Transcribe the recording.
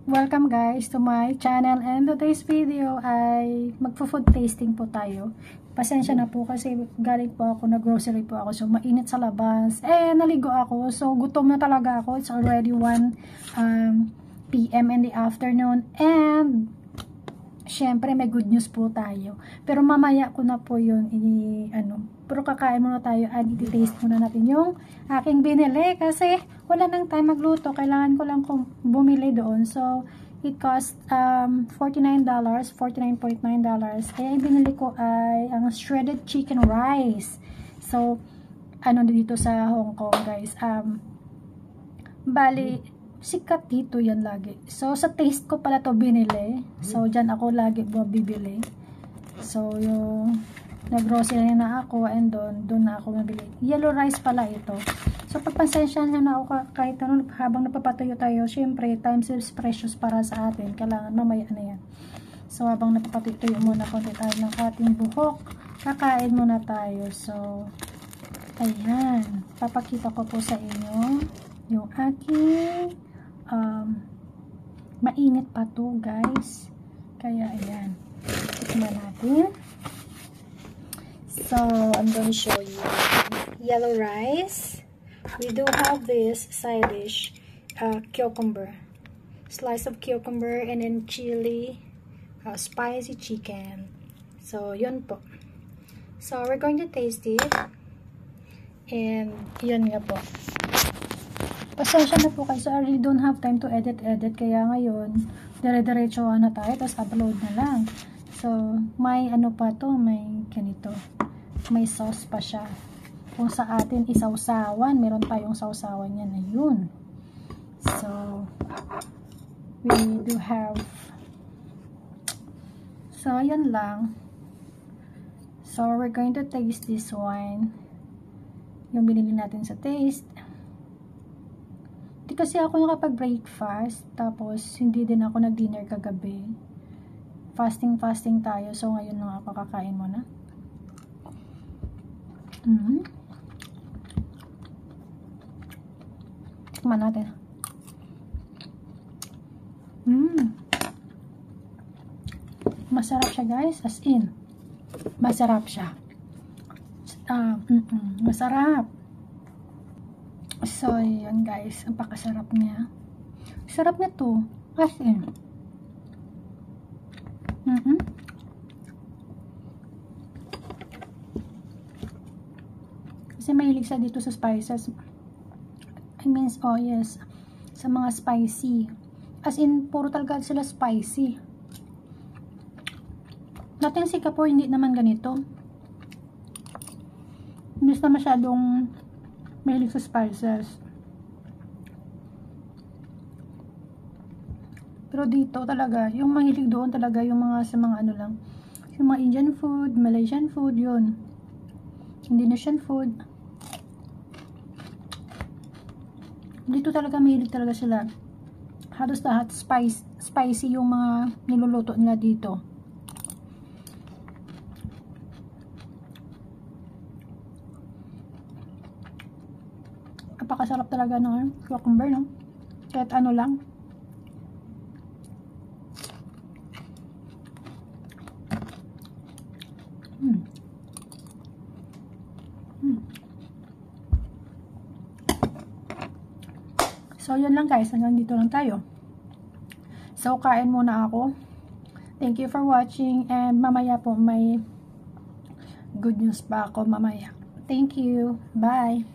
Welcome guys to my channel, and today's video ay magpo-food tasting po tayo. Pasensya na po kasi galing po ako, nag-grocery po ako, so mainit sa labas. Naligo ako, so gutom na talaga ako. It's already 1 PM in the afternoon, and syempre may good news po tayo. Pero mamaya ko na po yun pero kakain muna tayo at i-taste muna natin yung aking binili kasi wala nang time magluto. Kailangan ko lang bumili doon. So, it cost $49, $49.9. Ang binili ko ay ang shredded chicken rice. So, dito sa Hong Kong guys. Bali, sikat dito yan lagi. So, sa taste ko pala to binili. So, dyan ako lagi bibili. So, yung nag-grocery na ako and doon na ako mabili. Yellow rice pala ito. So, pagpasensya na ako kahit habang napapatuyo tayo, syempre, time is precious para sa atin. Kailangan mamaya na yan. So, habang napapatuyo muna konti tayo ng ating buhok, kakain muna tayo. So, ayan. Papakita ko po sa inyo yung aking mainit pa to guys. Kaya ayan. Tikman natin. So, I'm going to show you yellow rice. We do have this side dish, cucumber, slice of cucumber, and then chili, spicy chicken. So, yun po. So, we're going to taste it. And, yun nga po. Pasensya na po kayo. So, I really don't have time to edit. Kaya ngayon, dire-diretso na tayo. Tapos, upload na lang. So, may pa to, may ganito. May sauce pa siya. Kung sa atin isawsawan, meron tayong sausawan yan. Ayun. So, we do have. So, yan lang. So, we're going to taste this one. Yung binili natin sa taste. Hindi kasi ako nakapag-breakfast. Tapos, hindi din ako nag-dinner kagabi. Fasting tayo. So, ngayon lang ako kakain muna. Tikman natin. Masarap siya guys. As in, masarap siya. Masarap. So, yun guys. Ang pakasarap niya. Sarap nito. As in. Kasi mahilig sa dito sa spices. I mean, oh yes, sa mga spicy. As in, puro talaga sila spicy. Natin Singapore, hindi naman ganito. Hindi na masyadong mahilig sa spices. Pero dito talaga, yung mahilig doon talaga yung mga sa mga lang. Yung mga Indian food, Malaysian food, yun. Indonesian food. Dito talaga mahilig talaga sila. Halos lahat spicy yung mga niluluto nila dito. Napakasarap talaga ng cucumber, no? Kahit lang. So, yun lang guys. Hanggang dito lang tayo. So, kain muna ako. Thank you for watching. And mamaya po may good news pa ako mamaya. Thank you. Bye.